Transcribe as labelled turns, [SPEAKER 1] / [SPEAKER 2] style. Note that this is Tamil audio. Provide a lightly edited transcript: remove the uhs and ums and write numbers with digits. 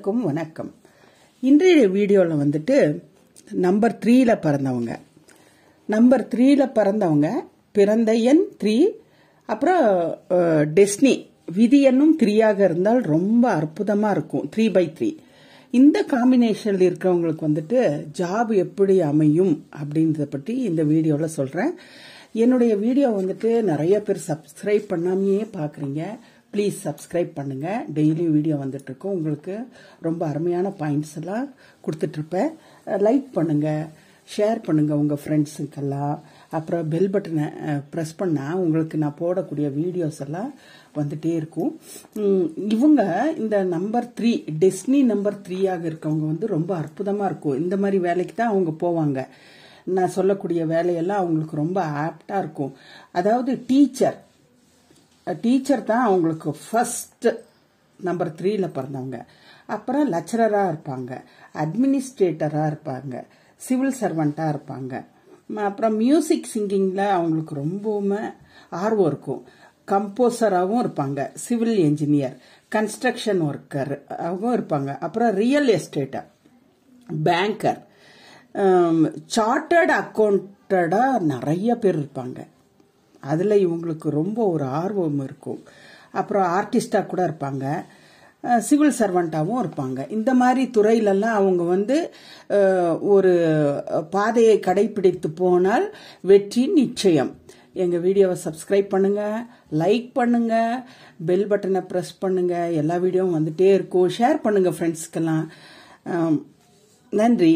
[SPEAKER 1] அனைவருக்கும் வணக்கம். இன்றைய வீடியோவில் வந்துட்டு நம்பர் 3ல பிறந்தவங்க, நம்பர் 3ல பிறந்தவங்க பிறந்த எண் 3, அப்புறம் டெஸ்னி விதி எண்ணும் 3ஆக இருந்தால் ரொம்ப அற்புதமாக இருக்கும். 3/3 இந்த காம்பினேஷனில் இருக்கிறவங்களுக்கு வந்துட்டு ஜாப் எப்படி அமையும் அப்படின்றத பற்றி இந்த வீடியோவில் சொல்கிறேன். என்னுடைய வீடியோ வந்துட்டு நிறைய பேர் சப்ஸ்கிரைப் பண்ணாமையே பார்க்குறீங்க. ப்ளீஸ் சப்ஸ்கிரைப் பண்ணுங்க. டெய்லி வீடியோ வந்துட்டு இருக்கோம். உங்களுக்கு ரொம்ப அருமையான பாயிண்ட்ஸ் எல்லாம் கொடுத்துட்ருப்பேன். லைக் பண்ணுங்க, ஷேர் பண்ணுங்க உங்கள் ஃப்ரெண்ட்ஸுக்கெல்லாம். அப்புறம் பெல் பட்டனை ப்ரெஸ் பண்ணால் உங்களுக்கு நான் போடக்கூடிய வீடியோஸ் எல்லாம் வந்துட்டே இருக்கும். இவங்க இந்த நம்பர் 3 டெஸ்னி நம்பர் 3ஆக இருக்கவங்க வந்து ரொம்ப அற்புதமாக இருக்கும். இந்த மாதிரி வேலைக்கு தான் அவங்க போவாங்க. நான் சொல்லக்கூடிய வேலையெல்லாம் அவங்களுக்கு ரொம்ப ஆப்டாக இருக்கும். அதாவது டீச்சர் தான் அவங்களுக்கு ஃபர்ஸ்ட் நம்பர் 3ல பிறந்தவங்க. அப்புறம் லெக்சரராக இருப்பாங்க, அட்மினிஸ்ட்ரேட்டராக இருப்பாங்க, சிவில் சர்வெண்ட்டாக இருப்பாங்க. அப்புறம் மியூசிக் சிங்கிங்கில் அவங்களுக்கு ரொம்பவுமே ஆர்வம் இருக்கும். கம்போசராகவும் இருப்பாங்க, சிவில் என்ஜினியர், கன்ஸ்ட்ரக்ஷன் ஒர்க்கர் ஆகவும் இருப்பாங்க. அப்புறம் ரியல் எஸ்டேட்டர், பேங்கர், சார்ட்டர்ட் அக்கௌண்டடாக நிறைய பேர் இருப்பாங்க. அதில் இவங்களுக்கு ரொம்ப ஒரு ஆர்வம் இருக்கும். அப்புறம் ஆர்டிஸ்டாக கூட இருப்பாங்க, சிவில் சர்வெண்ட்டாகவும் இருப்பாங்க. இந்த மாதிரி துறையிலெல்லாம் அவங்க வந்து ஒரு பாதையை கடைபிடித்து போனால் வெற்றி நிச்சயம். எங்கள் வீடியோவை சப்ஸ்கிரைப் பண்ணுங்க, லைக் பண்ணுங்க, பெல் பட்டனை ப்ரெஸ் பண்ணுங்க. எல்லா வீடியோவும் வந்துட்டே இருக்கும். ஷேர் பண்ணுங்க ஃப்ரெண்ட்ஸ்க்கெல்லாம். நன்றி.